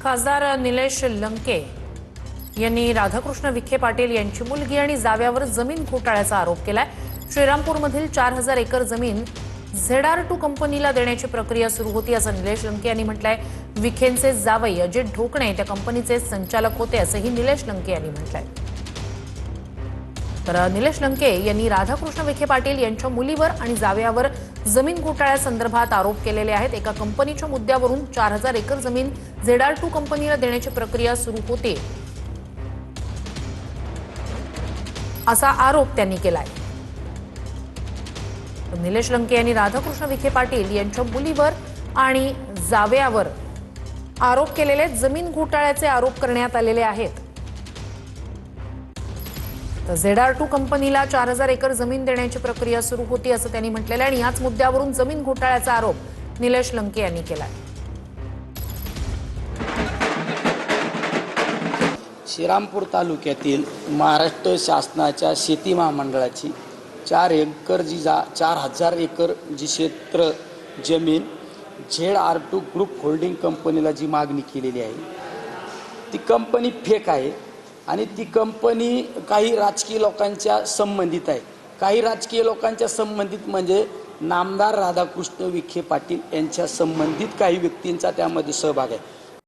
खासदार निलेश लंके यांनी राधाकृष्ण विखे पाटील यांची मुलगी आणि जाव्यावर जमीन घोटाळ्याचा आरोप केलाय। श्रीरामपूरमधील 4000 एकर जमीन ZR2 कंपनीला देण्याची प्रक्रिया सुरू होती असं निलेश लंके यांनी म्हटलंय। विखेंचे जावई अजित ढोकणे त्या कंपनीचे संचालक होते असंही निलेश लंके यांनी म्हटलंय। तर निलेश लंके यांनी राधाकृष्ण विखे पाटील यांच्या मुलीवर आणि जावयावर जमीन घोटाळ्यासंदर्भात आरोप केलेले आहेत। एका कंपनीच्या मुद्द्यावरून 4000 एकर जमीन ZR2 कंपनीला देण्याची प्रक्रिया सुरू होते असा आरोप त्यांनी केलाय। निलेश लंके यांनी राधाकृष्ण विखे पाटील यांच्या मुलीवर आणि जावयावर आरोप केलेले जमीन घोटाळ्याचे आरोप करण्यात आलेले आहेत। तर ZR2 कंपनीला 4000 एकर जमीन देण्याची प्रक्रिया सुरू होती असं त्यांनी म्हटलेलं आहे आणि याच मुद्द्यावरून जमीन घोटाळ्याचा आरोप निलेश लंके यांनी केलाय। श्रीरामपूर तालुक्यातील महाराष्ट्र शासनाच्या शेती महामंडळाची 4000 एकर जी क्षेत्र जमीन ZR2 ग्रुप होल्डिंग कंपनीला जी मागणी केलेली आहे ती कंपनी फेक आहे आणि ती कंपनी काही राजकीय लोकांच्या संबंधित आहे। काही राजकीय लोकांच्या संबंधित म्हणजे नामदार राधाकृष्ण विखे पाटील यांच्या संबंधित काही व्यक्तींचा त्यामध्ये सहभाग आहे।